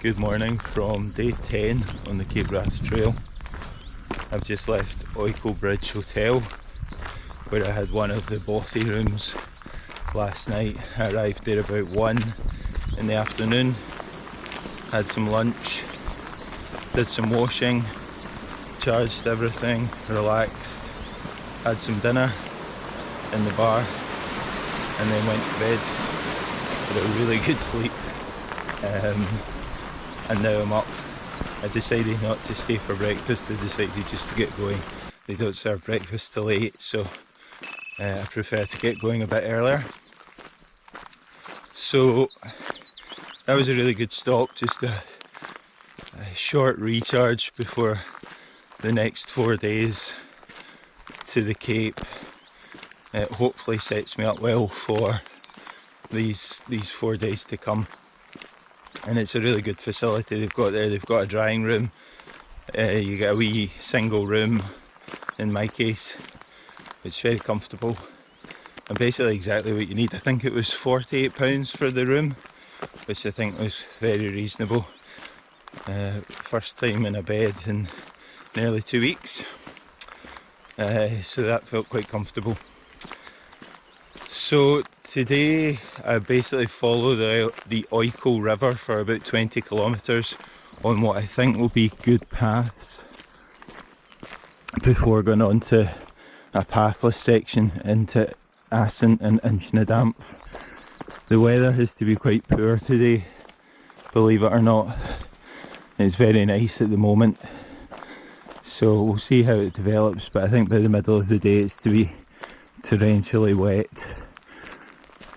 Good morning from day 10 on the Cape Wrath Trail. I've just left Oykell Bridge Hotel where I had one of the bothy rooms last night. I arrived there about 1 in the afternoon, had some lunch, did some washing, charged everything, relaxed, had some dinner in the bar and then went to bed. Had a really good sleep. And now I'm up. I decided not to stay for breakfast, I decided just to get going. They don't serve breakfast till 8, so I prefer to get going a bit earlier. So that was a really good stop, just a short recharge before the next 4 days to the Cape. It hopefully sets me up well for these 4 days to come. And it's a really good facility they've got there. They've got a drying room, you get a wee single room in my case, which is very comfortable and basically exactly what you need. I think it was £48 for the room, which I think was very reasonable. First time in a bed in nearly 2 weeks, so that felt quite comfortable. So today I basically follow the Oykell River for about 20 kilometres on what I think will be good paths before going on to a pathless section into Assynt and Inchnadamph. The weather has to be quite poor today, believe it or not. It's very nice at the moment, so we'll see how it develops, but I think by the middle of the day it's to be torrentially wet.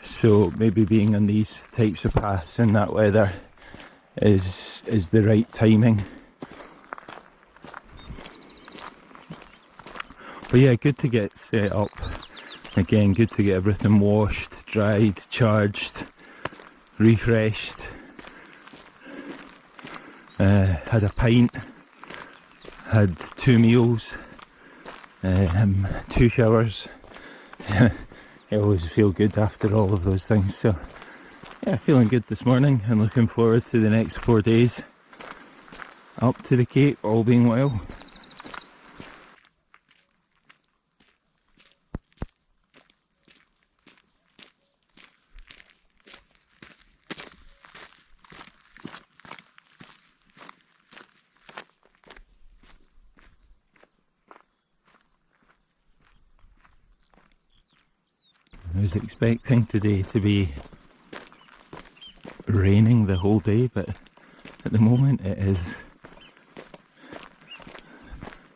So maybe being on these types of paths in that weather is the right timing. But yeah, good to get set up. Again, good to get everything washed, dried, charged, refreshed. Had a pint, had 2 meals, 2 showers. I always feel good after all of those things, so yeah, feeling good this morning and looking forward to the next 4 days up to the Cape, all being well. I was expecting today to be raining the whole day, but at the moment it is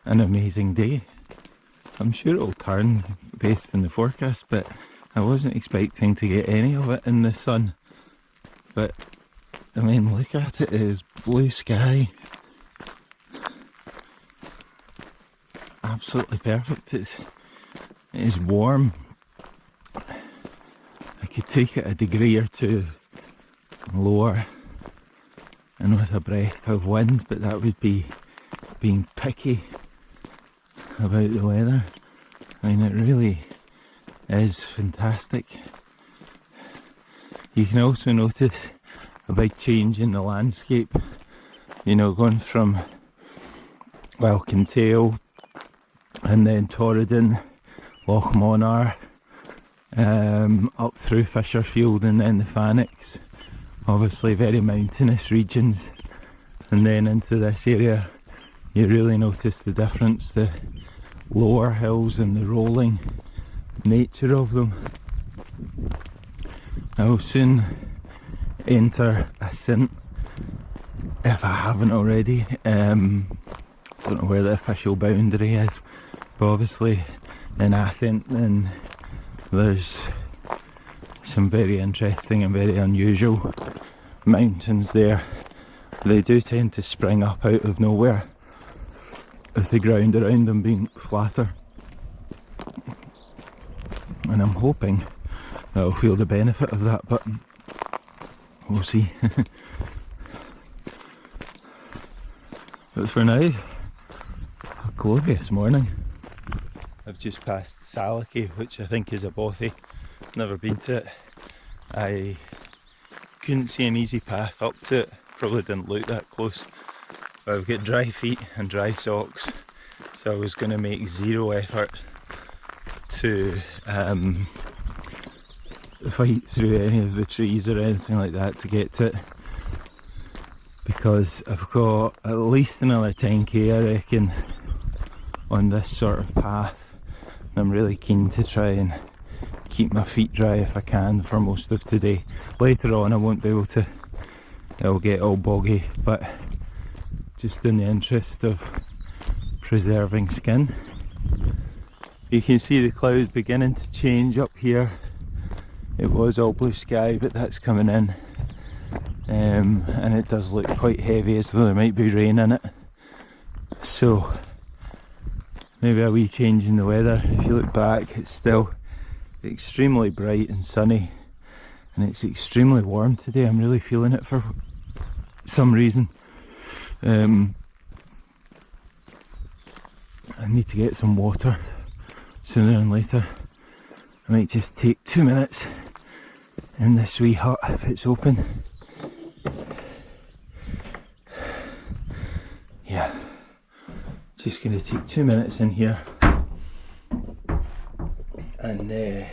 an amazing day. I'm sure it'll turn based on the forecast, but I wasn't expecting to get any of it in the sun. But I mean, look at it, it is blue sky. Absolutely perfect. It is warm. I could take it a degree or two lower and with a breath of wind, but that would be being picky about the weather. I mean, it really is fantastic. You can also notice a big change in the landscape, you know, going from, well, Kinlochbervie and then Torridon, Loch up through Fisherfield and then the Fannix, obviously very mountainous regions, and then into this area you really notice the difference, the lower hills and the rolling nature of them. I will soon enter Assynt if I haven't already. Don't know where the official boundary is, but obviously in Assynt then there's some very interesting and very unusual mountains there. They do tend to spring up out of nowhere, with the ground around them being flatter. And I'm hoping that I'll feel the benefit of that, but we'll see. But for now, a glorious morning. I've just passed Salake, which I think is a bothy. Never been to it. I couldn't see an easy path up to it probably didn't look that close. But I've got dry feet and dry socks, so I was going to make zero effort to fight through any of the trees or anything like that to get to it, because I've got at least another 10k I reckon on this sort of path, and I'm really keen to try and keep my feet dry if I can for most of today. Later on I won't be able to, it'll get all boggy, but just in the interest of preserving skin. You can see the clouds beginning to change up here. It was all blue sky, but that's coming in, and it does look quite heavy, as though there might be rain in it. So maybe a wee change in the weather. If you look back, it's still extremely bright and sunny, and it's extremely warm today. I'm really feeling it for some reason. I need to get some water sooner than later. I might just take 2 minutes in this wee hut if it's open. Yeah, just going to take 2 minutes in here and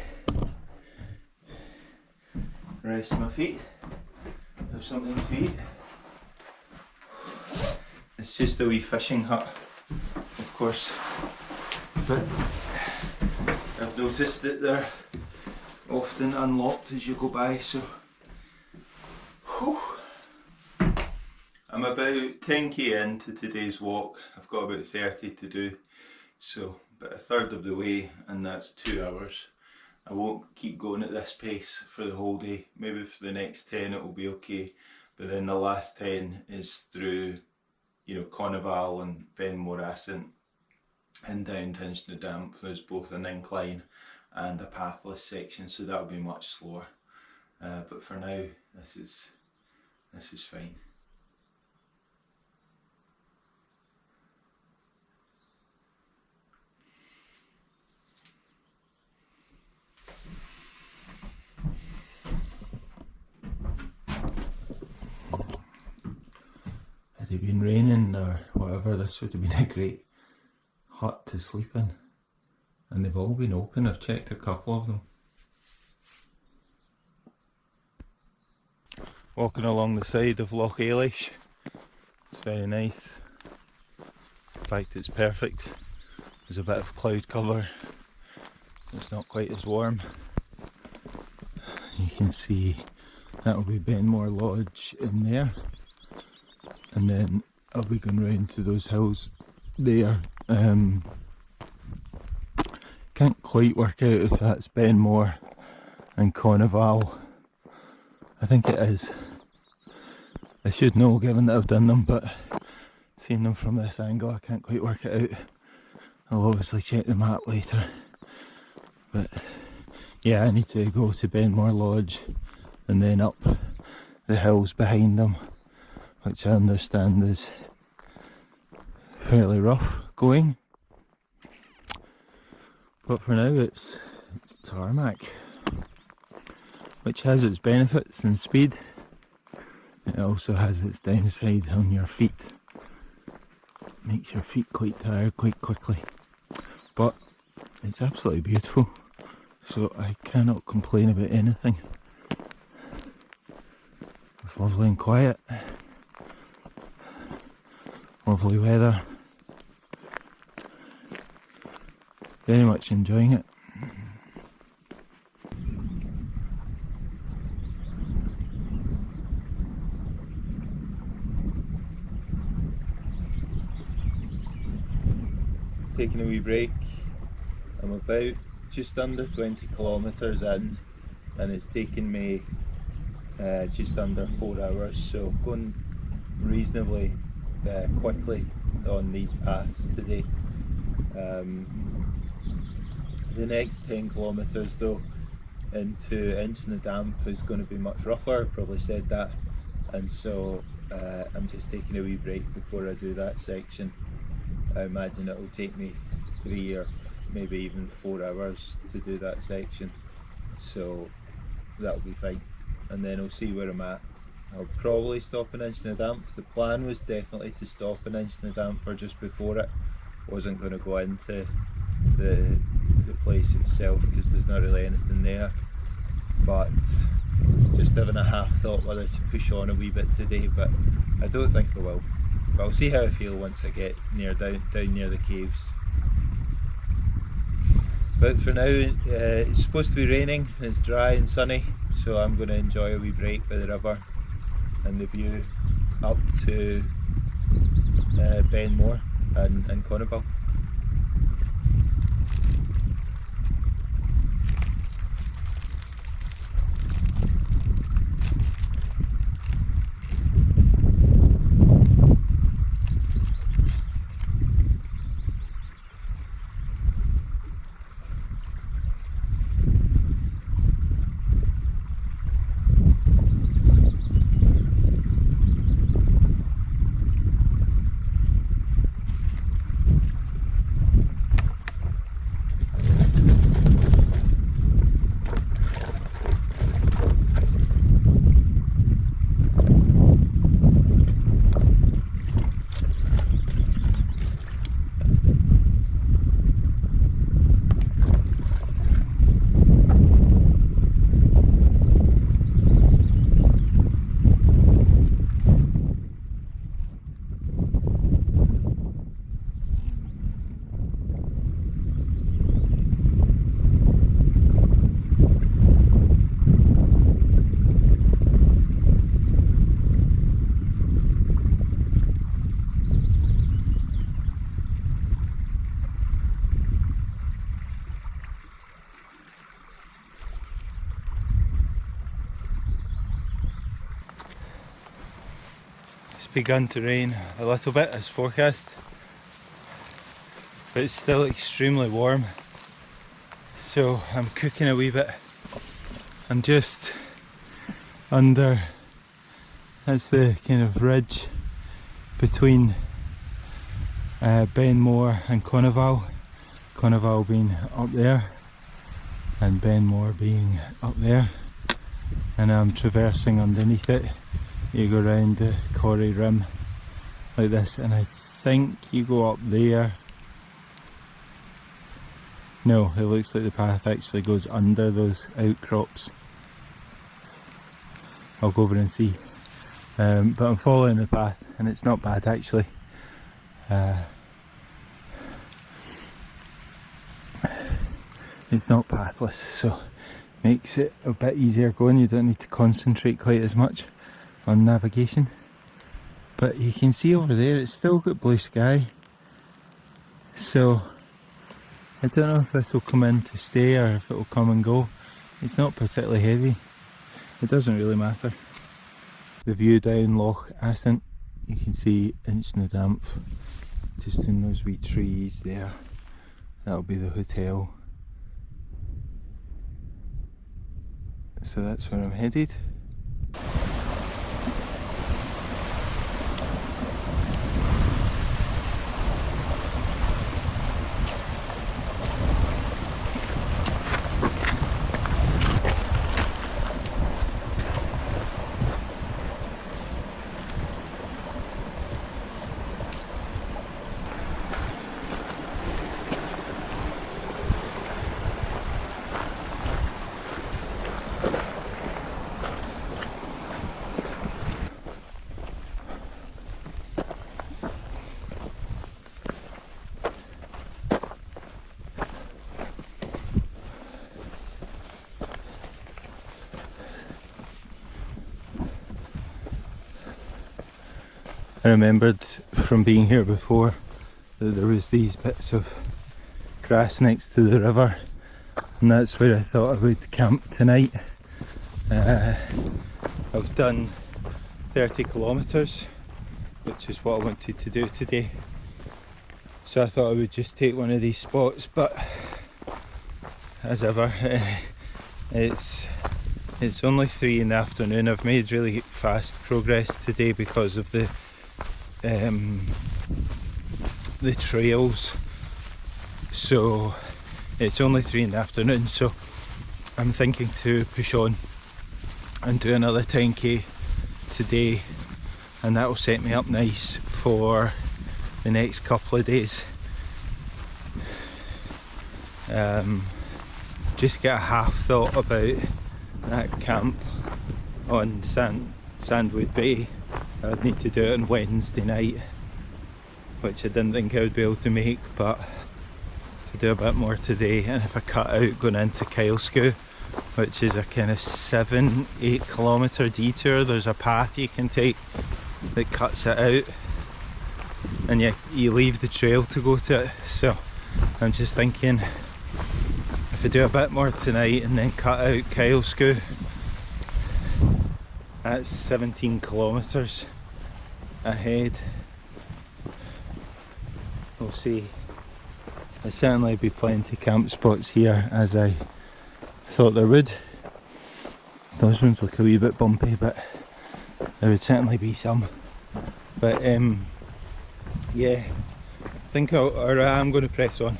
rest my feet, have something to eat. It's just a wee fishing hut, of course, but I've noticed that they're often unlocked as you go by, so whew. I'm about 10k into today's walk. I've got about 30 to do, so about a third of the way, and that's 2 hours. I won't keep going at this pace for the whole day. Maybe for the next 10 it will be okay, but then the last 10 is through, you know, Conneval and Benmore and down to Inchnadamph. There's both an incline and a pathless section, so that'll be much slower. But for now, this is fine. Had it been raining or whatever, this would have been a great hut to sleep in, and they've all been open. I've checked a couple of them. Walking along the side of Loch Ailsh, it's very nice. In fact, it's perfect. There's a bit of cloud cover, it's not quite as warm. You can see that will be Benmore Lodge in there, and then I'll be going round to those hills there. Can't quite work out if that's Benmore and Conneval. I think it is. I should know given that I've done them, but seeing them from this angle I can't quite work it out. I'll obviously check the map later. But yeah, I need to go to Benmore Lodge and then up the hills behind them, which I understand is fairly rough going. But for now it's tarmac, which has its benefits in speed. It also has its downside on your feet. Makes your feet quite tired quite quickly. But it's absolutely beautiful, so I cannot complain about anything. It's lovely and quiet. Lovely weather. Very much enjoying it. Taking a wee break. I'm about just under 20 kilometres in, and it's taken me just under 4 hours, so going reasonably quickly on these paths today. The next 10 kilometres though into Inchnadamph is going to be much rougher, probably said that, and so I'm just taking a wee break before I do that section. I imagine it will take me 3 or maybe even 4 hours to do that section, so that'll be fine, and then I'll see where I'm at I'll probably stop in Inchnadamph. The plan was definitely to stop in Inchnadamph or just before it. Wasn't going to go into the place itself because there's not really anything there. But just having a half thought whether to push on a wee bit today, but I don't think I will. But I'll see how I feel once I get down near the caves. But for now, it's supposed to be raining, it's dry and sunny, so I'm going to enjoy a wee break by the river and the view up to Benmore and Conneville. It's begun to rain a little bit as forecast, but it's still extremely warm, so I'm cooking a wee bit. I'm just under, that's the kind of ridge between Benmore and Conneville. Conneville being up there and Benmore being up there, and I'm traversing underneath it. You go round the corrie rim like this, and I think you go up there. No, it looks like the path actually goes under those outcrops. I'll go over and see, but I'm following the path and it's not bad actually. It's not pathless, so makes it a bit easier going. You don't need to concentrate quite as much on navigation. But you can see over there it's still got blue sky, so I don't know if this will come in to stay or if it will come and go. It's not particularly heavy, it doesn't really matter. The view down Loch, you can see Inchnadamph just in those wee trees there. That'll be the hotel. So that's where I'm headed. I remembered from being here before that there was these bits of grass next to the river, and that's where I thought I would camp tonight. I've done 30 kilometres, which is what I wanted to do today, so I thought I would just take one of these spots, but as ever it's only 3 in the afternoon. I've made really fast progress today because of the trails, so it's only 3 in the afternoon, so I'm thinking to push on and do another 10k today, and that will set me up nice for the next couple of days. Just get a half thought about that camp on Sandwood Bay. I would need to do it on Wednesday night, which I didn't think I would be able to make, but to do a bit more today. And if I cut out going into Ailsh, which is a kind of 7-8 kilometre detour, there's a path you can take that cuts it out, and you leave the trail to go to it. So I'm just thinking, if I do a bit more tonight and then cut out Ailsh, that's 17 kilometres ahead. We'll see. There'll certainly be plenty of camp spots here, as I thought there would. Those ones look a wee bit bumpy, but there would certainly be some. But yeah, I think I'm going to press on.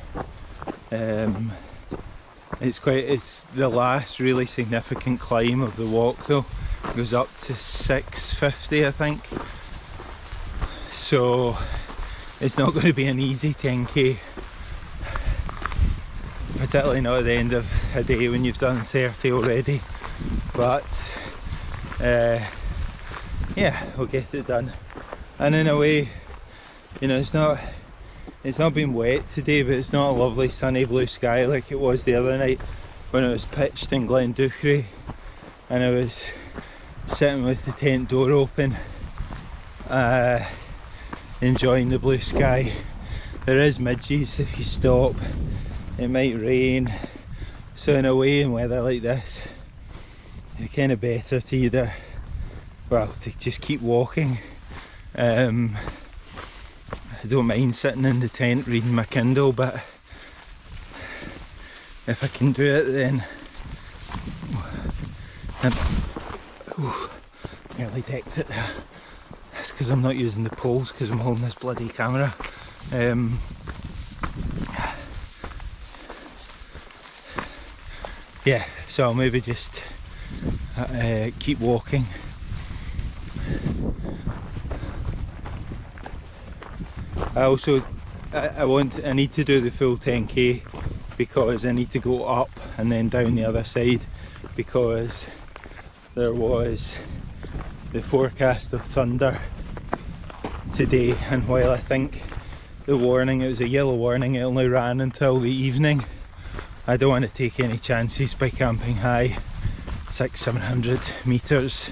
It's the last really significant climb of the walk though. It goes up to 650, I think. So it's not going to be an easy 10k, particularly not at the end of a day when you've done 30 already. But yeah, we'll get it done. And in a way, you know, it's not been wet today, but it's not a lovely sunny blue sky like it was the other night when it was pitched in Glenduchry and I was sitting with the tent door open, enjoying the blue sky. There is midges if you stop, it might rain, so in a way in weather like this it's kind of better to either, well, to just keep walking. I don't mind sitting in the tent reading my Kindle, but if I can do it then nearly decked it there. That's because I'm not using the poles because I'm holding this bloody camera. Yeah, so I'll maybe just keep walking. I need to do the full 10k because I need to go up and then down the other side, because there was the forecast of thunder today, and while I think the warning, it was a yellow warning, it only ran until the evening. I don't want to take any chances by camping high, 600-700 metres.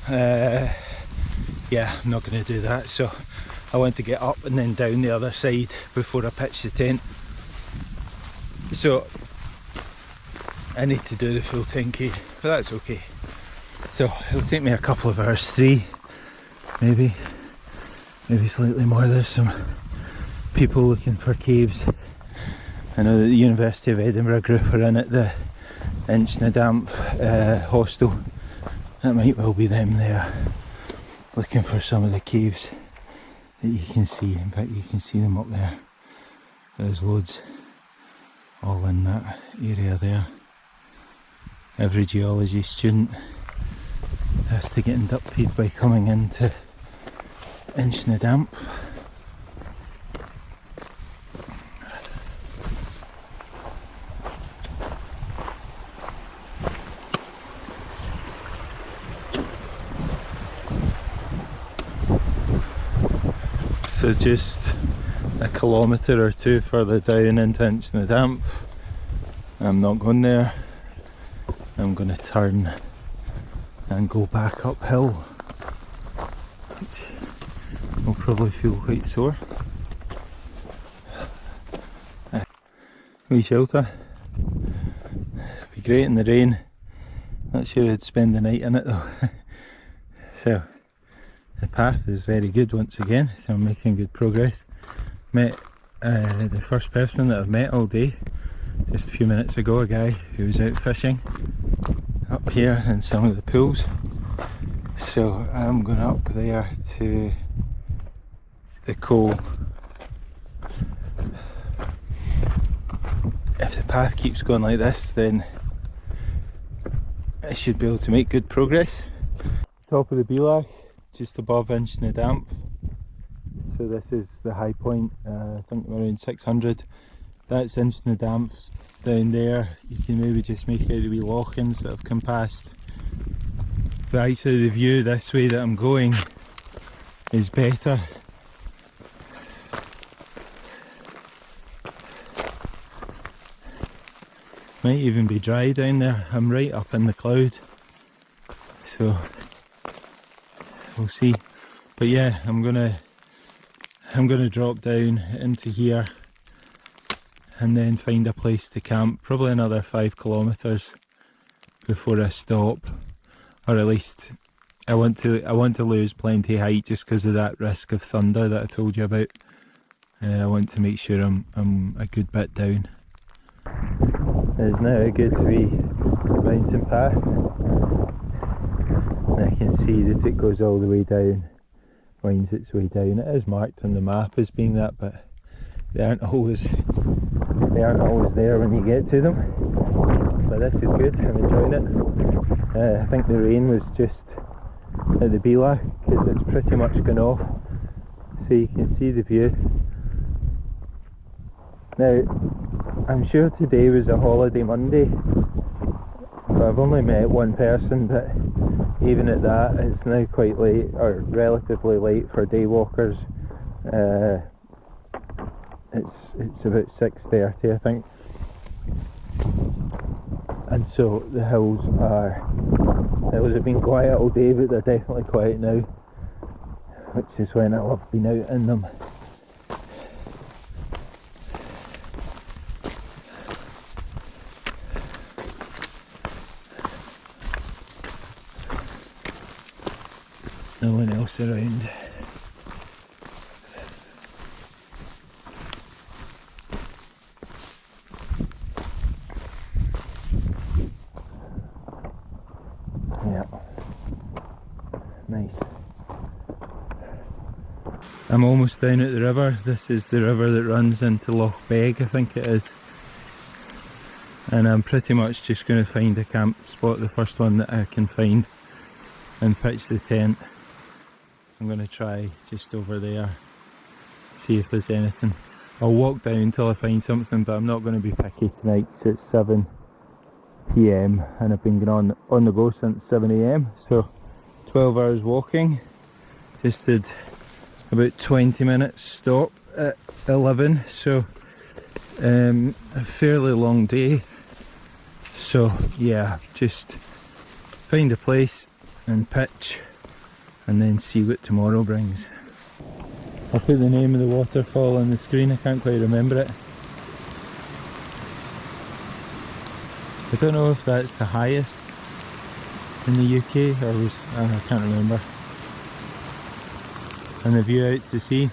Yeah, I'm not going to do that, so I want to get up and then down the other side before I pitch the tent. So I need to do the full 10k, but that's okay. So it'll take me a couple of hours, 3 maybe slightly more. There's some people looking for caves. I know that the University of Edinburgh group are in at the Inchnadamph hostel. That might well be them there, looking for some of the caves that you can see. In fact, you can see them up there. There's loads all in that area there. Every geology student has to get inducted by coming into Inchnadamph. So just a kilometre or two further down into Inchnadamph. I'm not going there. I'm going to turn and go back uphill, which will probably feel quite sore. Wee shelter. Be great in the rain. Not sure I'd spend the night in it though. So the path is very good once again, so I'm making good progress. Met the first person that I've met all day just a few minutes ago, a guy who was out fishing up here in some of the pools. So I'm going up there to the coal. If the path keeps going like this, then I should be able to make good progress. top of the Loch, just above Inchnadamph. So this is the high point, I think around 600. That's Inchnadamph down there. You can maybe just make out the wee lochans that have come past. But actually the view this way that I'm going is better. Might even be dry down there. I'm right up in the cloud, so we'll see. But yeah, I'm gonna drop down into here and then find a place to camp, probably another 5 kilometres before I stop, or at least I want to lose plenty of height just because of that risk of thunder that I told you about. I want to make sure I'm a good bit down. There's now a good wee mountain path, and I can see that it goes all the way down, winds its way down. It is marked on the map as being that, but they aren't always there when you get to them. But this is good, I'm enjoying it. I think the rain was just at the Loch because it's pretty much gone off, so you can see the view. Now, I'm sure today was a holiday Monday, but I've only met one person, but even at that it's now quite late, or relatively late for day walkers. It's about 6:30 I think, and so the hills have been quiet all day, but they're definitely quiet now, which is when I love being out in them. No one else around. Yeah, nice. I'm almost down at the river. This is the river that runs into Loch, I think it is. And I'm pretty much just going to find a camp spot, the first one that I can find, and pitch the tent. I'm going to try just over there, see if there's anything. I'll walk down until I find something, but I'm not going to be picky tonight because it's 7 PM and I've been going on the go since 7 AM, so 12 hours walking. Just did about 20 minutes stop at 11, so a fairly long day. So yeah, just find a place and pitch, and then see what tomorrow brings. I'll put the name of the waterfall on the screen, I can't quite remember it. I don't know if that's the highest in the UK or was, I can't remember. And the view out to sea.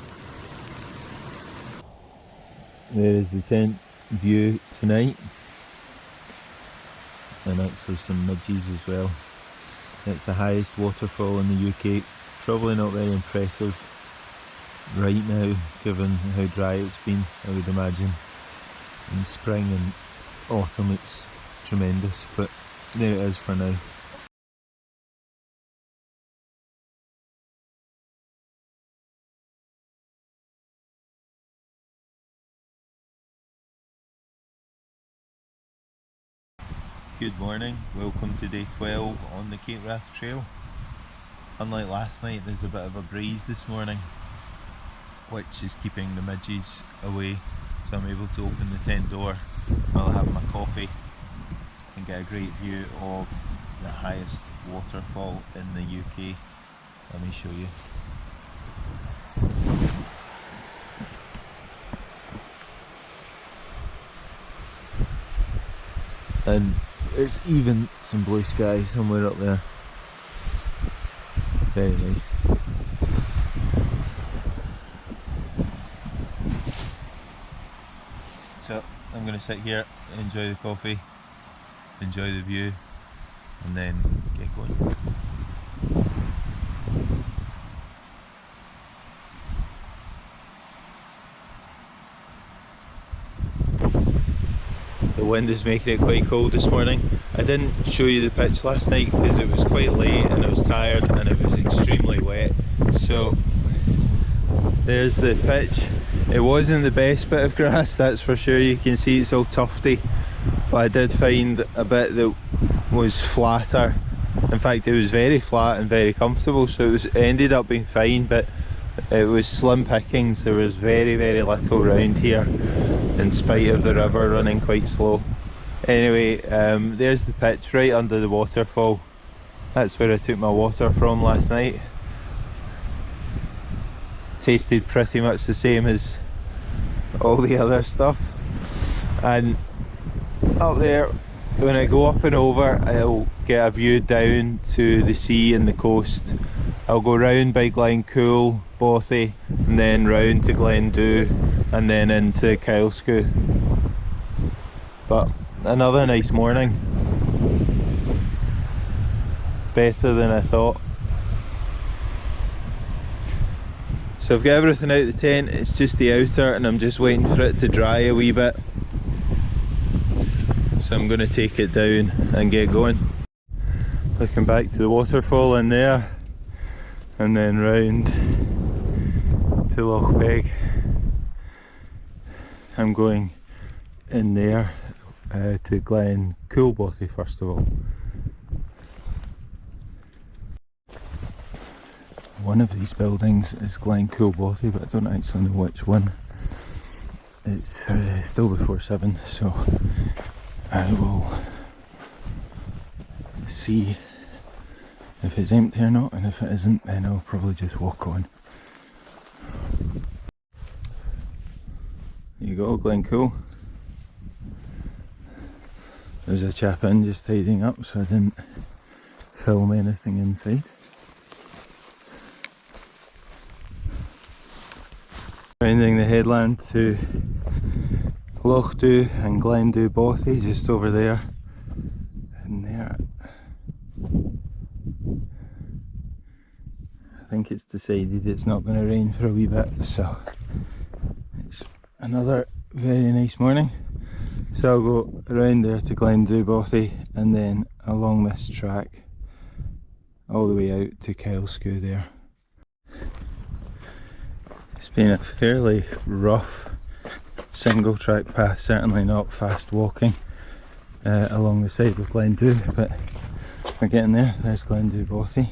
There is the tent view tonight. And actually some midges as well. It's the highest waterfall in the UK. Probably not very impressive right now, given how dry it's been, I would imagine. In spring and autumn it's tremendous, but there it is for now. Good morning, welcome to day 12 on the Cape Wrath Trail. Unlike last night, there's a bit of a breeze this morning, which is keeping the midges away, so I'm able to open the tent door while I have my coffee and get a great view of the highest waterfall in the UK. Let me show you. And there's even some blue sky somewhere up there. Very nice. So I'm going to sit here, enjoy the coffee, enjoy the view, and then get going. The the wind is making it quite cold this morning. I didn't show you the pitch last night because it was quite late and I was tired and it was extremely wet. So there's the pitch. It wasn't the best bit of grass, that's for sure. You can see it's all tufty, but I did find a bit that was flatter. In fact, it was very flat and very comfortable, so it ended up being fine, but it was slim pickings. There was very little round here in spite of the river running quite slow. Anyway, there's the pitch right under the waterfall. That's where I took my water from last night. Tasted pretty much the same as all the other stuff. And up there, when I go up and over, I'll get a view down to the sea and the coast. I'll go round by Glencool, Bothy, and then round to Glendhu, and then into Kylesku. But another nice morning. Better than I thought. So I've got everything out of the tent, it's just the outer and I'm just waiting for it to dry a wee bit. So I'm going to take it down and get going. Looking back to the waterfall in there and then round to Loch. I'm going in there to Glencool first of all. One of these buildings is Glencool, but I don't actually know which one. It's still before 7, so I will see if it's empty or not, and if it isn't, then I'll probably just walk on. There you go, Glencool. There's a chap in just tidying up, so I didn't film anything inside. Rounding the headland to Loch and Glendhu Bothy, just over there and there. I think it's decided it's not going to rain for a wee bit, so it's another very nice morning. So I'll go around there to Glendhu Bothy and then along this track all the way out to Kylesku there. It's been a fairly rough single track path, certainly not fast walking along the side of Glendhu, but we're getting there. There's Glendhu Bothy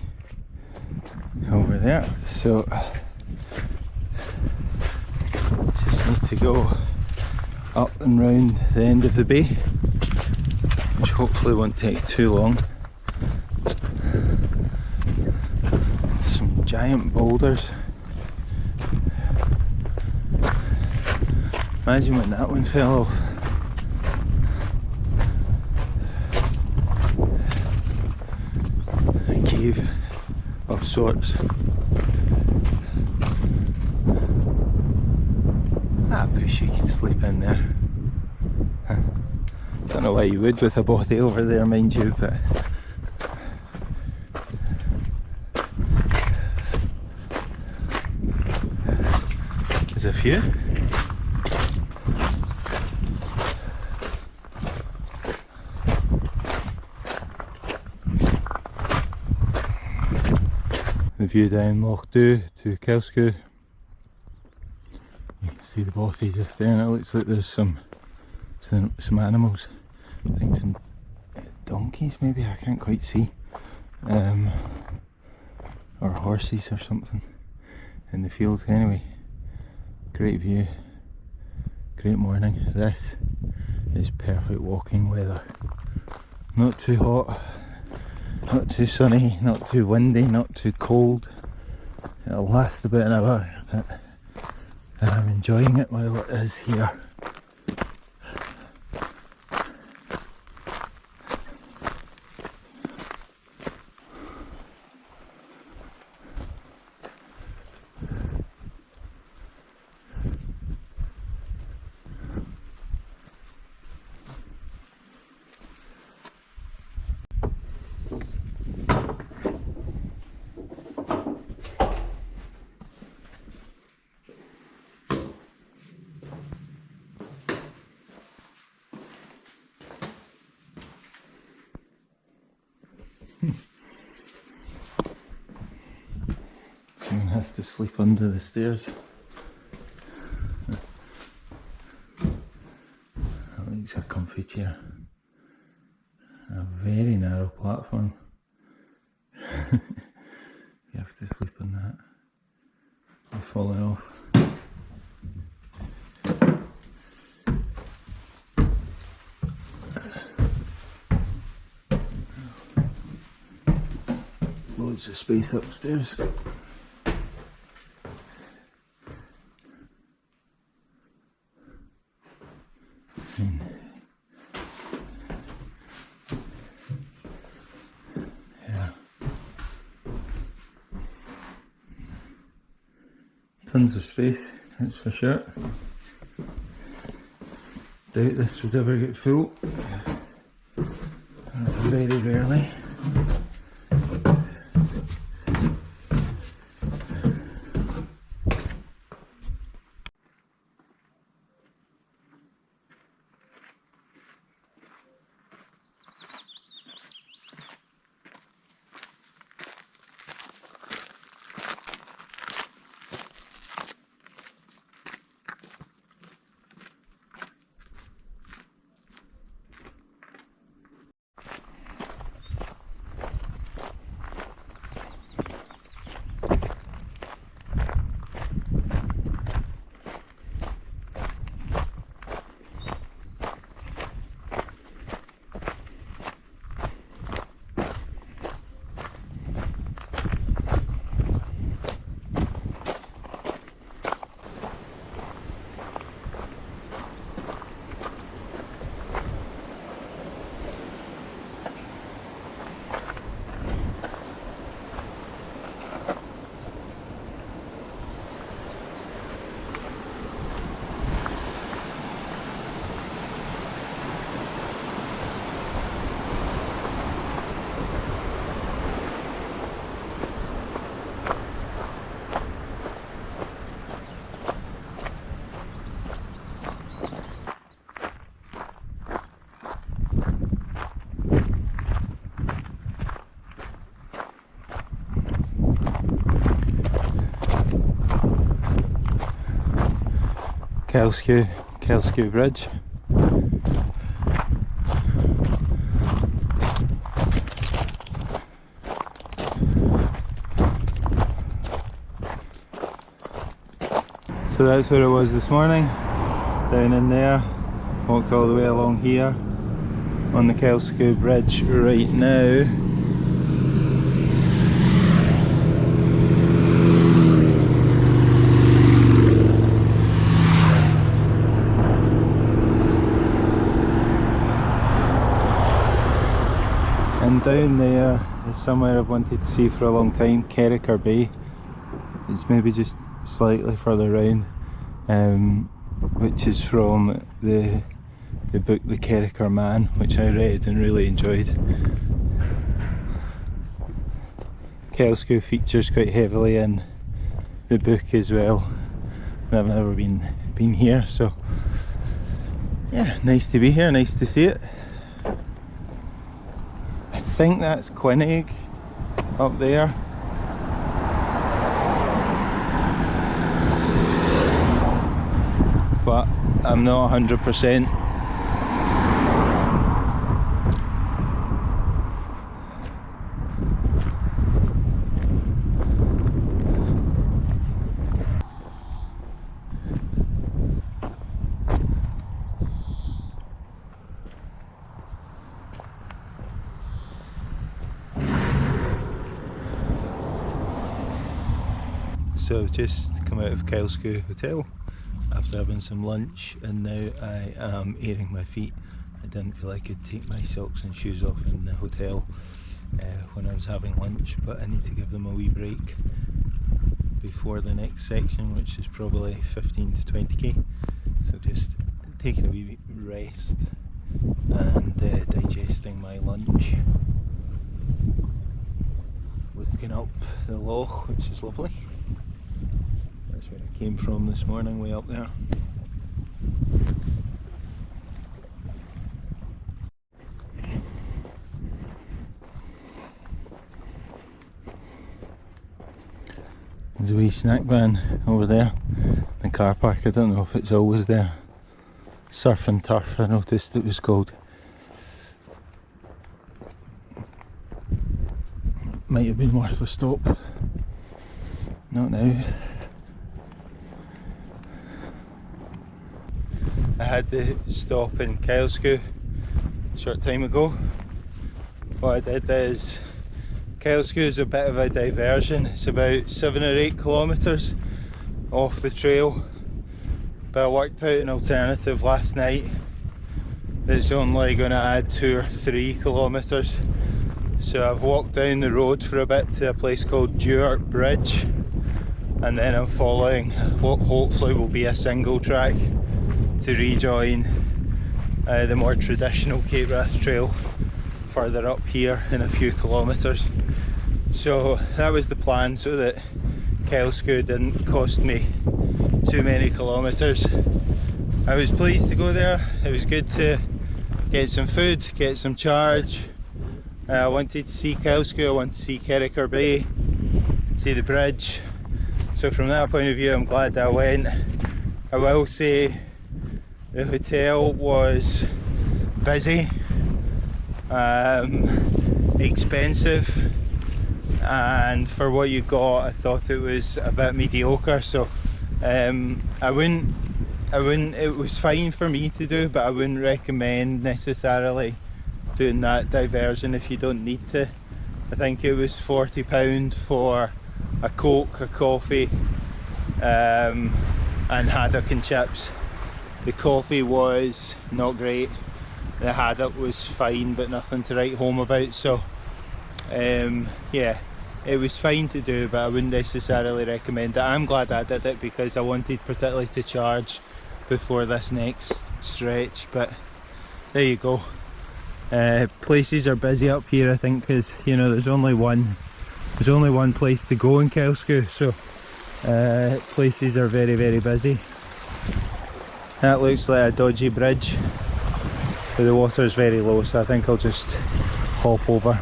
over there, so just need to go up and round the end of the bay, which hopefully won't take too long. Some giant boulders. Imagine when that one fell off. A cave of sorts. Ah, bush, you can sleep in there. Don't know why you would with a body over there, mind you, but there's a few. The view down Loch to Kylesku. You can see the bothy just there, and it looks like there's some animals. I think some donkeys maybe, I can't quite see. Or horses or something in the field. Anyway, great view, great morning. This is perfect walking weather. Not too hot, not too sunny, not too windy, not too cold. It'll last about an hour, but I'm enjoying it while it is here. Someone has to sleep under the stairs. That looks a comfy chair. A very narrow platform. You have to sleep on that. You're falling off. Loads of space upstairs. Yeah. Tons of space, that's for sure. Doubt this would ever get full. Very rarely. Ailsh Bridge. So that's where it was this morning, down in there, walked all the way along here, on the Ailsh Bridge right now. And down there is somewhere I've wanted to see for a long time, Kinlochbervie Bay. It's maybe just slightly further round, which is from the book The Kinlochbervie Man, which I read and really enjoyed. Ailsh features quite heavily in the book as well, and I've never been here, so yeah, nice to be here, nice to see it. I think that's Quinnig up there. But I'm not 100%. So I've just come out of Ailsh Hotel after having some lunch, and now I am airing my feet. I didn't feel I could take my socks and shoes off in the hotel when I was having lunch, but I need to give them a wee break before the next section, which is probably 15 to 20k. So just taking a wee rest and digesting my lunch. Looking up the Loch, which is lovely. That's where I came from this morning, way up there. There's a wee snack van over there. The car park, I don't know if it's always there. Surf and Turf, I noticed it was called. Might have been worth a stop. Not now. I had to stop in Ailsh a short time ago. What I did is, Ailsh is a bit of a diversion. It's about 7 or 8 kilometres off the trail, but I worked out an alternative last night that's only going to add 2 or 3 kilometres. So I've walked down the road for a bit to a place called Duart Bridge, and then I'm following what hopefully will be a single track to rejoin the more traditional Cape Wrath trail further up here in a few kilometres. So that was the plan, so that Ailsh didn't cost me too many kilometres. I was pleased to go there. It was good to get some food, get some charge. I wanted to see Ailsh, I wanted to see Kinlochbervie Bay, see the bridge. So from that point of view, I'm glad that I went. I will say the hotel was busy, expensive, and for what you got, I thought it was a bit mediocre. So I wouldn't. It was fine for me to do, but I wouldn't recommend necessarily doing that diversion if you don't need to. I think it was £40 for a Coke, a coffee, and haddock and chips. The coffee was not great, the haddock was fine but nothing to write home about. So yeah, it was fine to do, but I wouldn't necessarily recommend it. I'm glad I did it because I wanted particularly to charge before this next stretch, but there you go. Places are busy up here, I think, because you know there's only one place to go in Ailsh, so places are very, very busy. That looks like a dodgy bridge, but the water is very low, so I think I'll just hop over.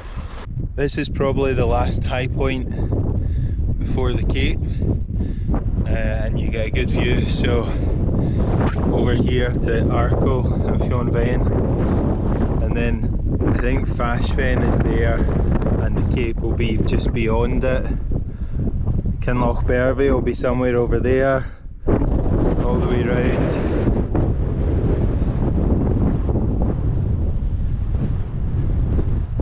This is probably the last high point before the Cape, and you get a good view. So over here to Arkle and Fionn, and then I think Fashfen is there, and the Cape will be just beyond it. Kinlochbervie will be somewhere over there, all the way round.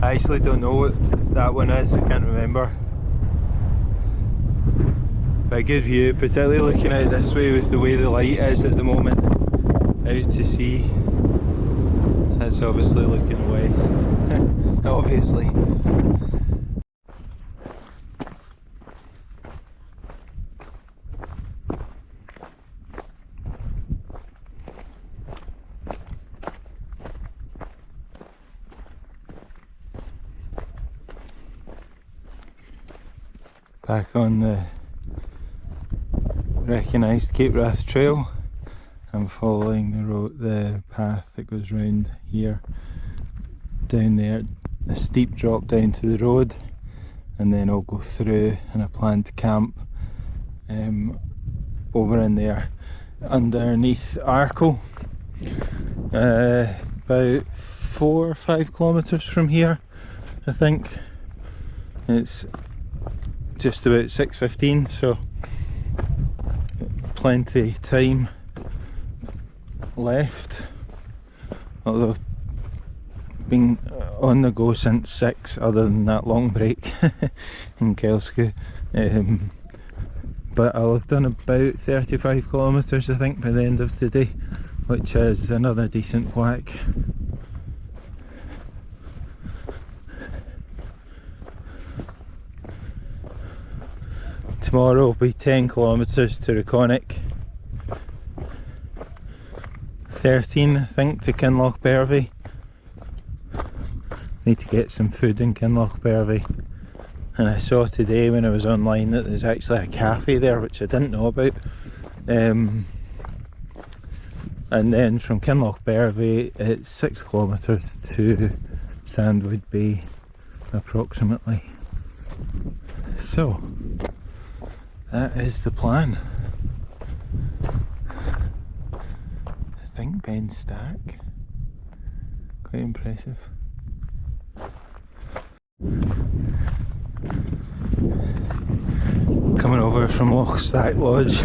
I actually don't know what that one is, I can't remember. But a good view, particularly looking out this way with the way the light is at the moment, out to sea. That's obviously looking west, obviously. Back on the recognised Cape Wrath trail. I'm following the path that goes round here, down there, a steep drop down to the road, and then I'll go through, and I plan to camp over in there underneath Arkle, about 4 or 5 kilometres from here, I think. It's just about 6:15, so plenty of time left, although I've been on the go since 6, other than that long break in Ailsh. But I'll have done about 35 kilometres I think by the end of today, which is another decent whack. Tomorrow will be 10 kilometres to Rhiconich, 13 I think to Kinlochbervie. Need to get some food in Kinlochbervie, and I saw today when I was online that there's actually a cafe there, which I didn't know about. And then from Kinlochbervie it's 6 kilometres to Sandwood Bay approximately. So that is the plan. I think Ben Stack. Quite impressive. Coming over from Loch Stack Lodge,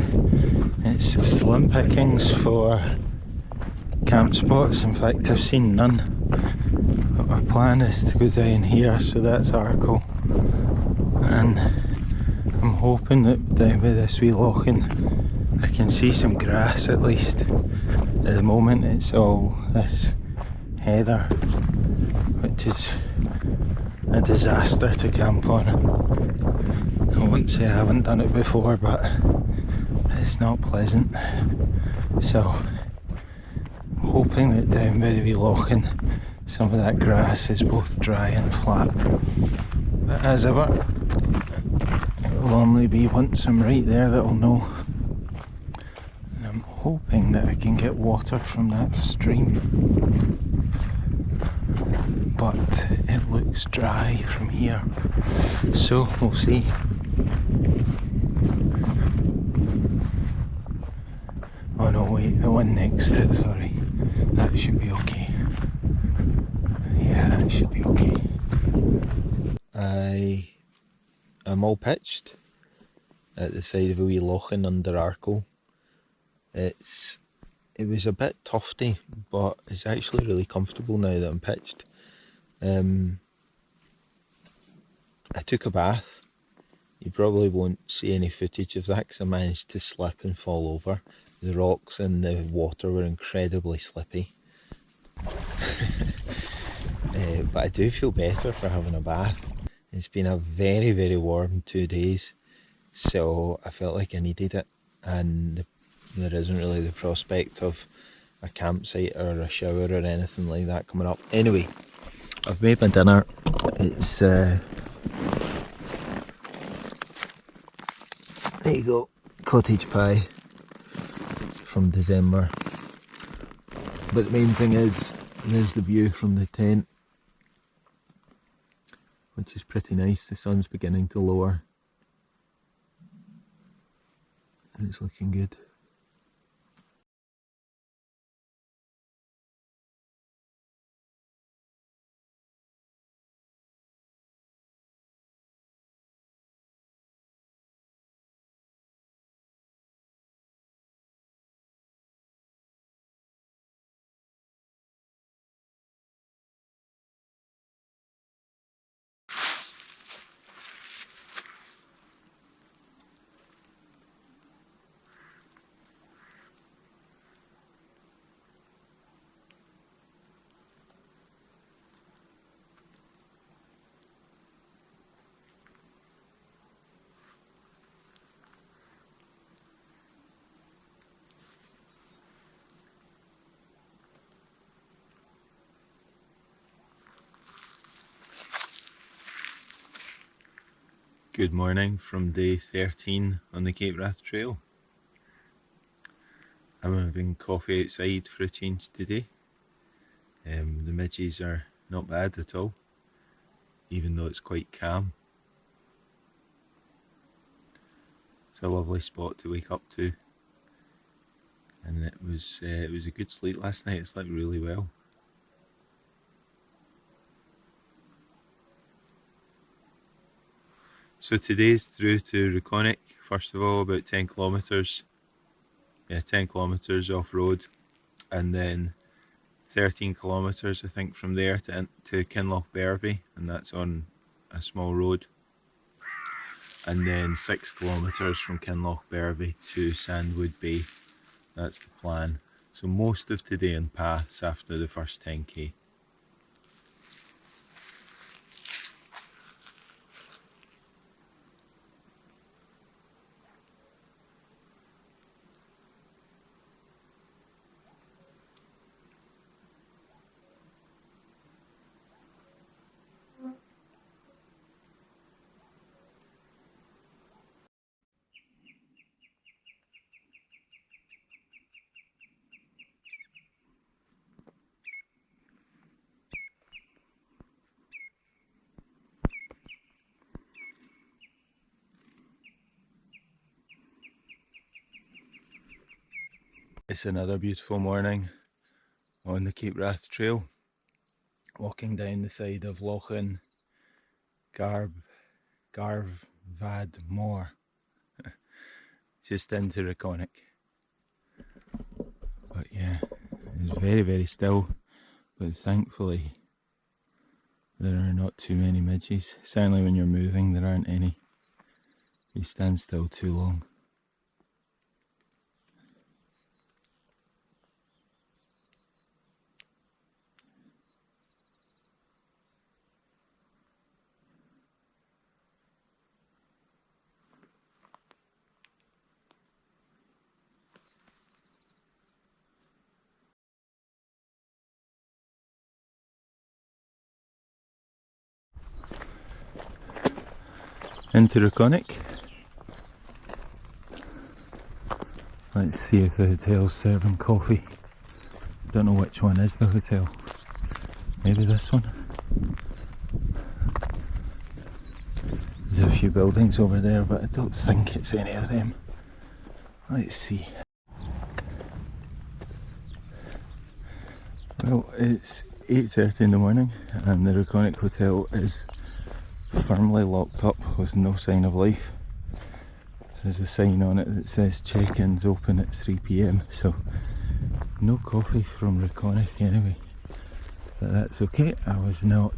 it's slim pickings for camp spots. In fact, I've seen none. But our plan is to go down here, so that's Arkle, and I'm hoping that down by this wee loching I can see some grass at least. At the moment it's all this heather, which is a disaster to camp on. I won't say I haven't done it before, but it's not pleasant. So hoping that down by the wee loching some of that grass is both dry and flat. But as ever, it will only be once I'm right there that I'll know. And I'm hoping that I can get water from that stream, but it looks dry from here, so we'll see. Oh no, wait, the one next to it, sorry, that should be okay. Yeah, that should be okay. I am all pitched at the side of a wee loching under Arkle. It was a bit tufty, but it's actually really comfortable now that I'm pitched. I took a bath. You probably won't see any footage of that because I managed to slip and fall over. The rocks and the water were incredibly slippy. But I do feel better for having a bath. It's been a very, very warm 2 days, so I felt like I needed it, and there isn't really the prospect of a campsite or a shower or anything like that coming up. Anyway, I've made my dinner. It's there you go, cottage pie from December. But the main thing is, there's the view from the tent, which is pretty nice. The sun's beginning to lower and it's looking good. Good morning from day 13 on the Cape Wrath Trail. I'm having coffee outside for a change today. The midges are not bad at all, even though it's quite calm. It's a lovely spot to wake up to, and it was a good sleep last night. I slept really well. So today's through to Rhiconich, first of all, about 10 kilometres. Yeah, 10 kilometres off road, and then 13 kilometres I think from there to Kinlochbervie, and that's on a small road. And then 6 kilometres from Kinlochbervie to Sandwood Bay. That's the plan. So most of today on paths after the first 10k. It's another beautiful morning on the Cape Wrath Trail, walking down the side of Loch in Garvad Moor, just into Rhiconich. But yeah, it's very, very still, but thankfully there are not too many midges. Certainly when you're moving there aren't any. You stand still too long. Into Rhiconich. Let's see if the hotel's serving coffee. Don't know which one is the hotel. Maybe this one. There's a few buildings over there, but I don't think it's any of them. Let's see. Well, it's 8:30 in the morning and the Rhiconich Hotel is firmly locked up with no sign of life. There's a sign on it that says check-ins open at 3 PM, so no coffee from Rhiconich anyway. But that's okay, I was not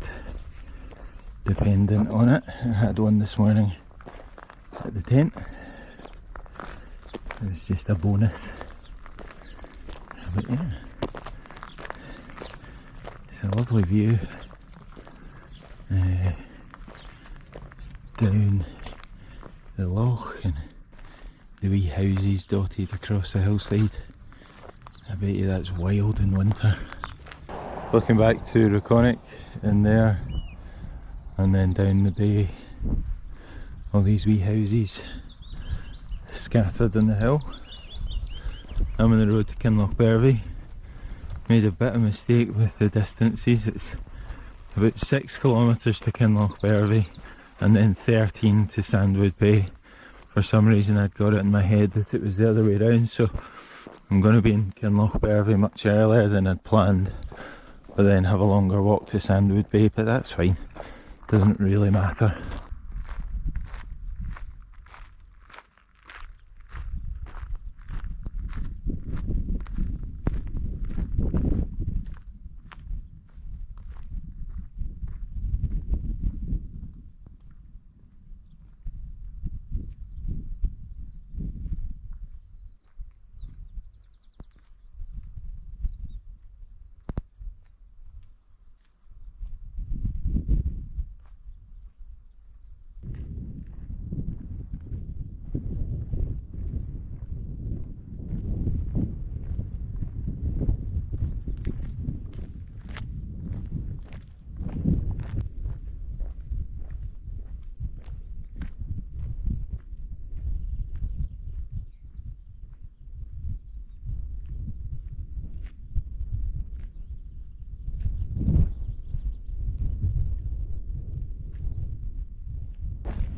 dependent on it. I had one this morning at the tent. It was just a bonus. But yeah, it's a lovely view down the Loch and the wee houses dotted across the hillside. I bet you that's wild in winter. Looking back to Rhiconich in there, and then down the bay, all these wee houses scattered on the hill. I'm on the road to Kinlochbervie. Made a bit of mistake with the distances. It's about 6 kilometres to Kinlochbervie and then 13 to Sandwood Bay. For some reason I'd got it in my head that it was the other way around, so I'm going to be in Kinlochbervie much earlier than I'd planned, but then have a longer walk to Sandwood Bay, but that's fine, doesn't really matter.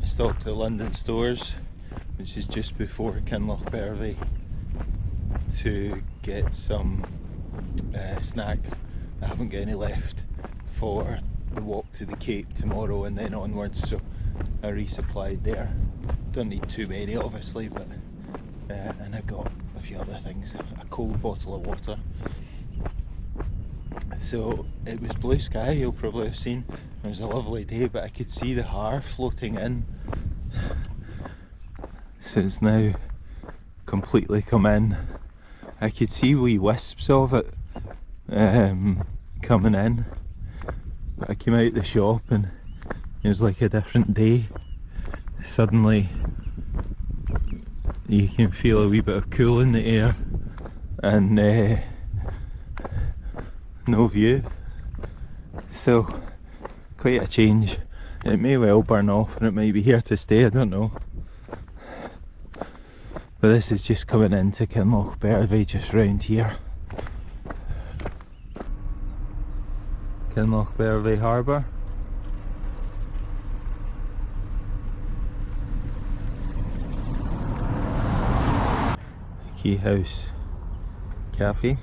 Stopped at London Stores, which is just before Kinlochbervie, to get some snacks. I haven't got any left for the walk to the Cape tomorrow and then onwards, so I resupplied there. Don't need too many obviously, but and I got a few other things, a cold bottle of water. So it was blue sky, you'll probably have seen. It was a lovely day, but I could see the Har floating in. So it's now completely come in. I could see wee wisps of it coming in. But I came out the shop and it was like a different day. Suddenly you can feel a wee bit of cool in the air and no view. So quite a change. It may well burn off and it might be here to stay, I don't know. But this is just coming into Kinlochbervie, just round here. Kinlochbervie Harbour. Quay House cafe.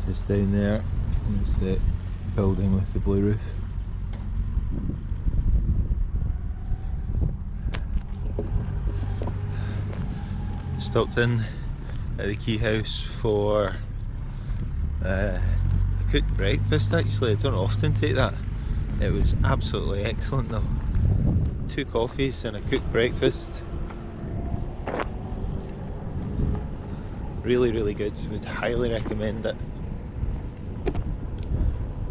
Just down there is the building with the blue roof. Stopped in at the Key House for a cooked breakfast actually. I don't often take that. It was absolutely excellent though. 2 coffees and a cooked breakfast. Really, really good. Would highly recommend it.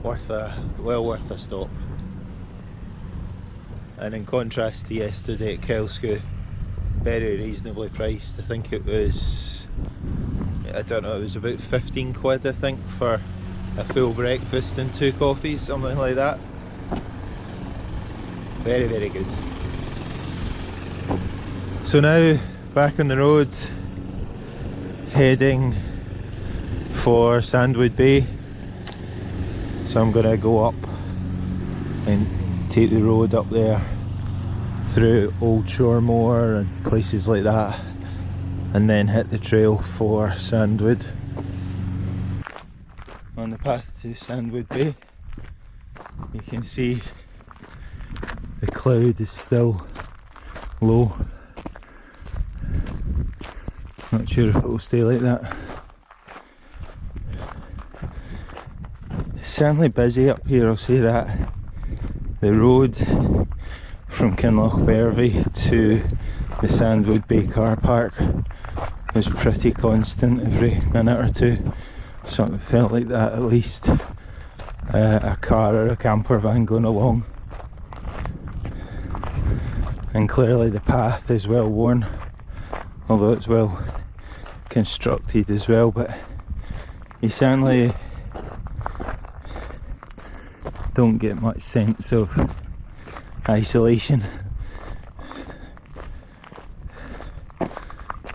Well worth a stop. And in contrast to yesterday at Kelsko, very reasonably priced. I think it was, I don't know, it was about 15 quid I think for a full breakfast and 2 coffees, something like that. Very, very good. So now back on the road, heading for Sandwood Bay. So I'm gonna go up and take the road up there through Old Shore Moor and places like that, and then hit the trail for Sandwood. On the path to Sandwood Bay, you can see the cloud is still low. Not sure if it will stay like that. It's certainly busy up here, I'll say that. The road from Kinlochbervie to the Sandwood Bay car park was pretty constant every minute or two. So it felt like that at least. A car or a camper van going along. And clearly the path is well worn, although it's well constructed as well, but you certainly don't get much sense of isolation,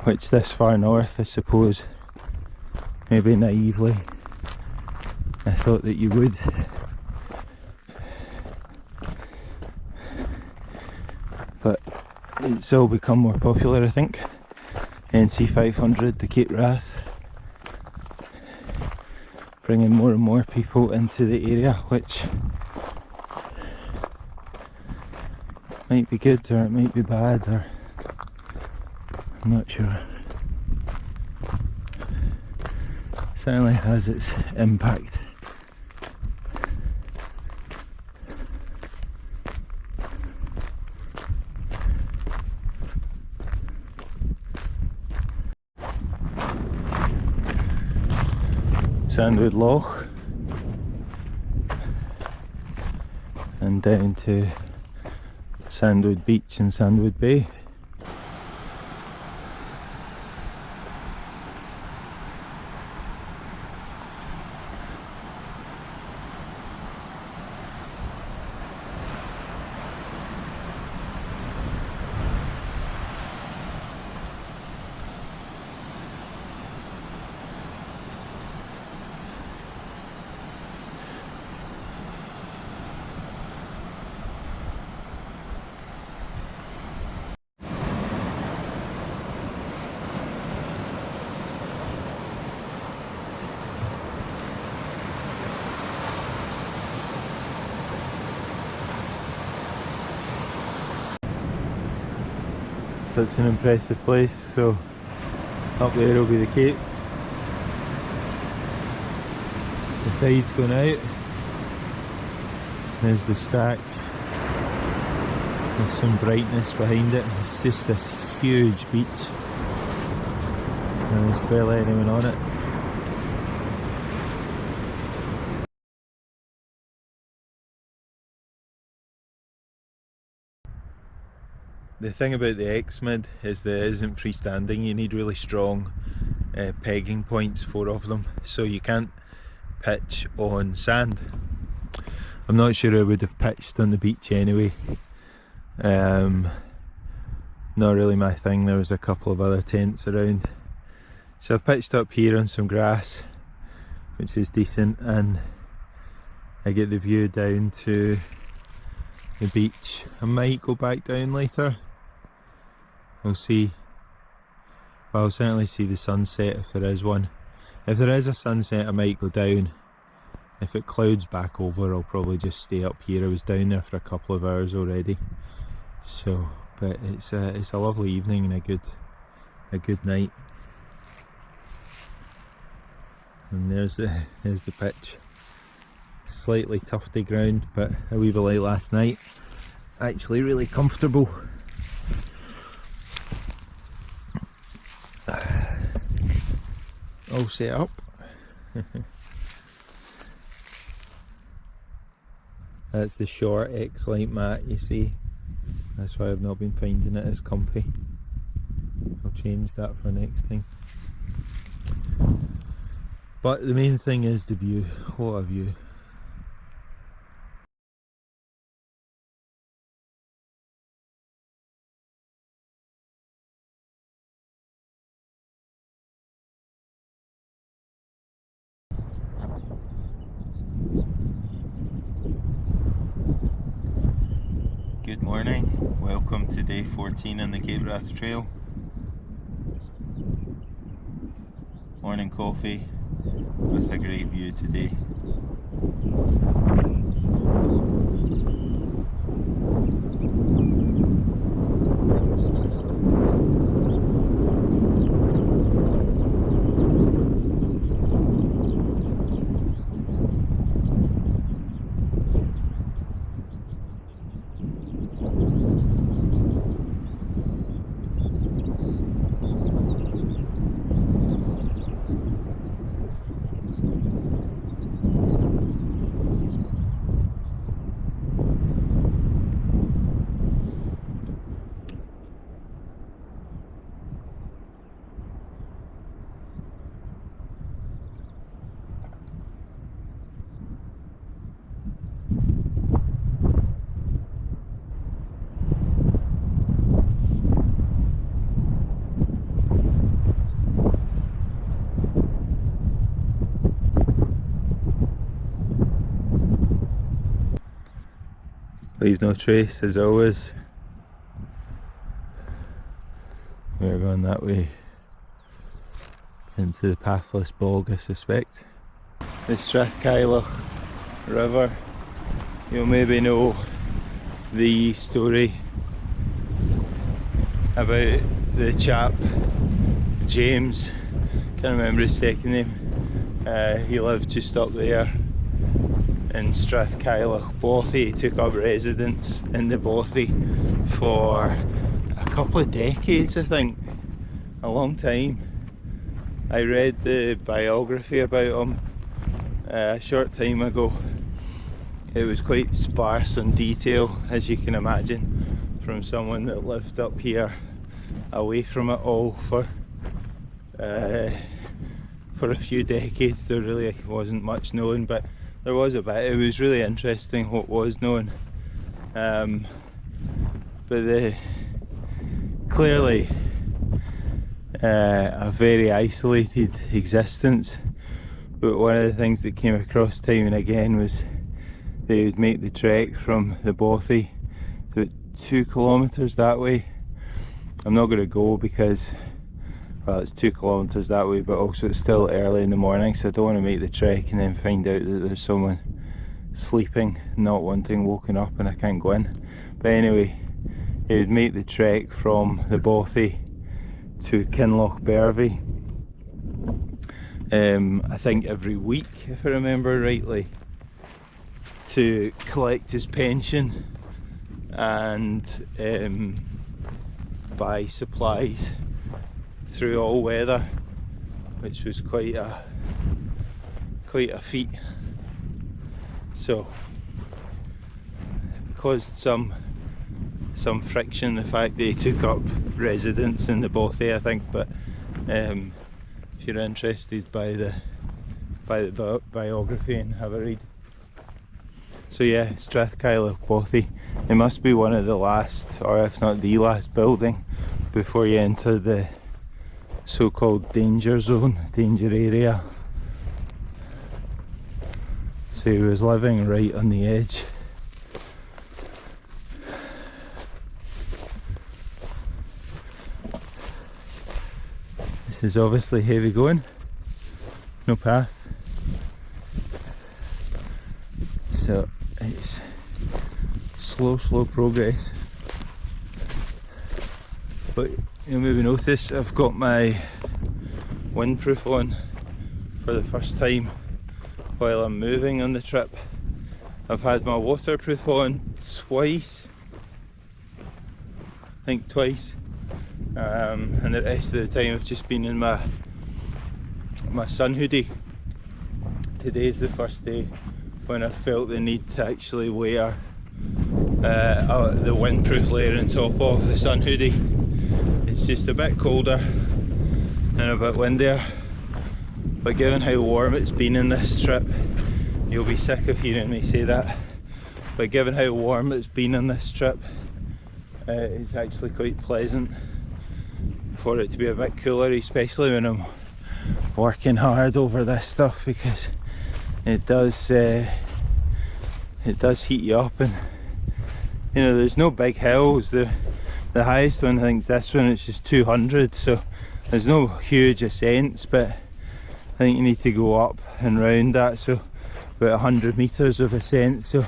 which this far north, I suppose, maybe naively I thought that you would. But it's all become more popular, I think. NC 500, the Cape Wrath, bringing more and more people into the area, which might be good or it might be bad, or I'm not sure. Certainly has its impact. Sandwood Loch and down to Sandwood Beach and Sandwood Bay. Such an impressive place. So up there will be the Cape. The tide's going out. There's the stack. There's some brightness behind it. It's just this huge beach and there's barely anyone on it. The thing about the X-Mid is that it isn't freestanding. You need really strong pegging points, 4 of them, so you can't pitch on sand. I'm not sure I would have pitched on the beach anyway. Not really my thing. There was a couple of other tents around, so I've pitched up here on some grass, which is decent, and I get the view down to the beach. I might go back down later. We'll see. Well, I'll certainly see the sunset if there is one. If there is a sunset I might go down. If it clouds back over I'll probably just stay up here. I was down there for a couple of hours already. So, but it's a lovely evening and a good night. And there's the pitch. Slightly tufty ground, but a wee bit like last night. Actually really comfortable. All set up. That's the short X-Lite mat, you see. That's why I've not been finding it as comfy. I'll change that for next time. But the main thing is the view. What a view. Good morning, welcome to day 14 on the Cape Wrath Trail. Morning coffee with a great view today. Leave no trace as always. We're going that way into the pathless bog, I suspect. The Strathkyloch River. You'll maybe know the story about the chap James, can't remember his second name. He lived just up there in Strathkyloch Bothy. He took up residence in the Bothy for a couple of decades, I think, a long time. I read the biography about him a short time ago. It was quite sparse on detail, as you can imagine, from someone that lived up here away from it all for a few decades. There really wasn't much known, but there was a bit. It was really interesting what was known, but clearly a very isolated existence. But one of the things that came across time and again was they would make the trek from the Bothy, so 2 kilometres that way. I'm not going to go because, well, it's 2 kilometres that way, but also it's still early in the morning, so I don't want to make the trek and then find out that there's someone sleeping, not wanting woken up, and I can't go in. But anyway, he would make the trek from the Bothy to Kinlochbervie, I think every week, if I remember rightly, to collect his pension and buy supplies through all weather, which was quite a feat. So it caused some friction, the fact that he took up residence in the Bothy, I think. But if you're interested by the biography and have a read. So yeah, Strathkyloch Bothy. It must be one of the last, or if not the last building before you enter the so-called danger zone, danger area. So he was living right on the edge. This is obviously heavy going. no path. So it's slow progress. But you'll maybe notice I've got my windproof on for the first time while I'm moving on the trip. I've had my waterproof on twice, I think twice, and the rest of the time I've just been in my sun hoodie. Today's the first day when I felt the need to actually wear the windproof layer on top of the sun hoodie. It's just a bit colder and a bit windier, but given how warm it's been in this trip, you'll be sick of hearing me say that, but given how warm it's been on this trip, it's actually quite pleasant for it to be a bit cooler, especially when I'm working hard over this stuff, because it does heat you up. And you know, there's no big hills. The highest one, I think, is this one. It's just 200, so there's no huge ascents, but I think you need to go up and round that, so about 100 meters of ascent. So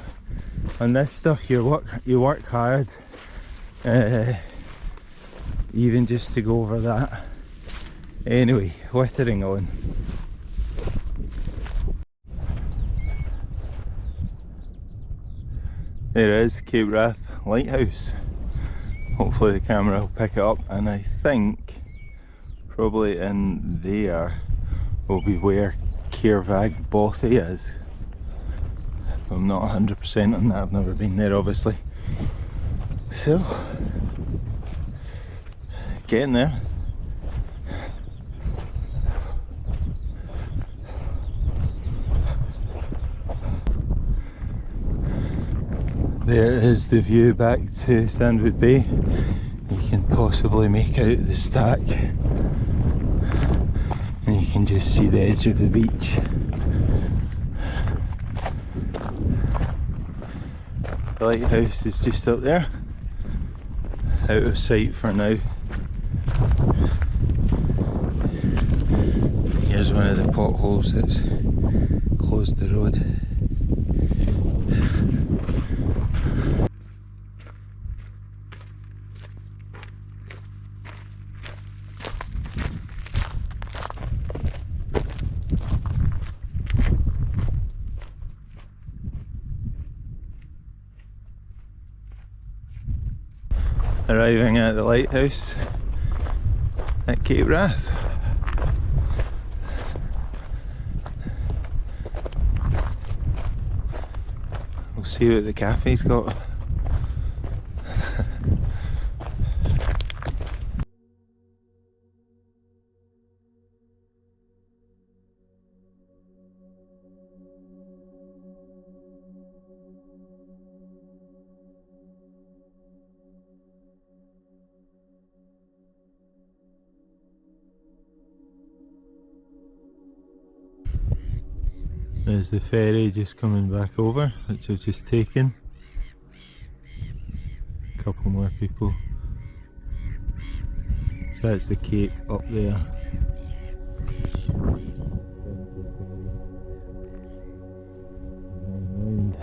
on this stuff you work hard, even just to go over that. Anyway, whittering on. There is Cape Wrath Lighthouse. Hopefully the camera will pick it up, and I think probably in there will be where Caervag Bothy is. I'm not 100% on that, I've never been there obviously. So, getting there. There is the view back to Sandwood Bay. You can possibly make out the stack, and you can just see the edge of the beach. The lighthouse is just up there, out of sight for now. Here's one of the potholes that's closed the road. Arriving at the lighthouse at Cape Wrath. We'll see what the cafe's got. There's the ferry just coming back over, which I've just taken. A couple more people. So that's the cape up there. And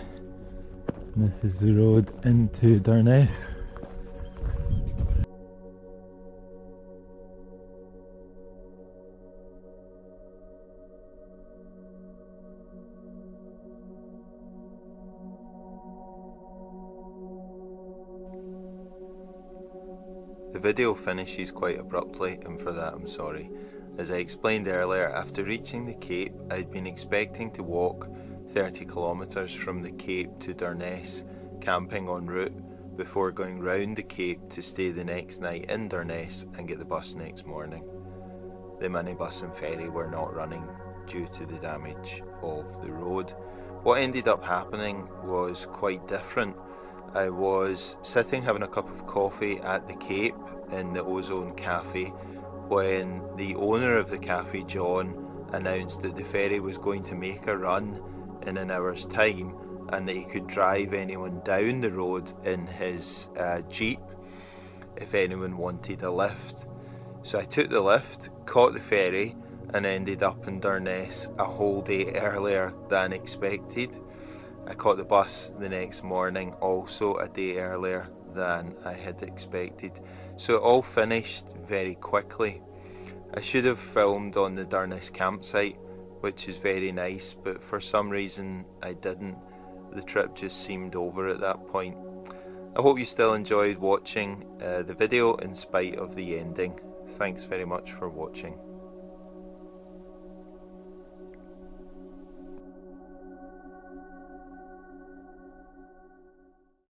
this is the road into Darness. The video finishes quite abruptly, and for that I'm sorry. As I explained earlier, after reaching the Cape, I'd been expecting to walk 30 kilometres from the Cape to Darness, camping en route, before going round the Cape to stay the next night in Darness and get the bus next morning. The minibus and ferry were not running due to the damage of the road. What ended up happening was quite different. I was sitting having a cup of coffee at the Cape in the Ozone Cafe when the owner of the cafe, John, announced that the ferry was going to make a run in an hour's time and that he could drive anyone down the road in his Jeep if anyone wanted a lift. So I took the lift, caught the ferry, and ended up in Durness a whole day earlier than expected. I caught the bus the next morning, also a day earlier than I had expected. So it all finished very quickly. I should have filmed on the Durness campsite, which is very nice, but for some reason I didn't. The trip just seemed over at that point. I hope you still enjoyed watching the video in spite of the ending. Thanks very much for watching.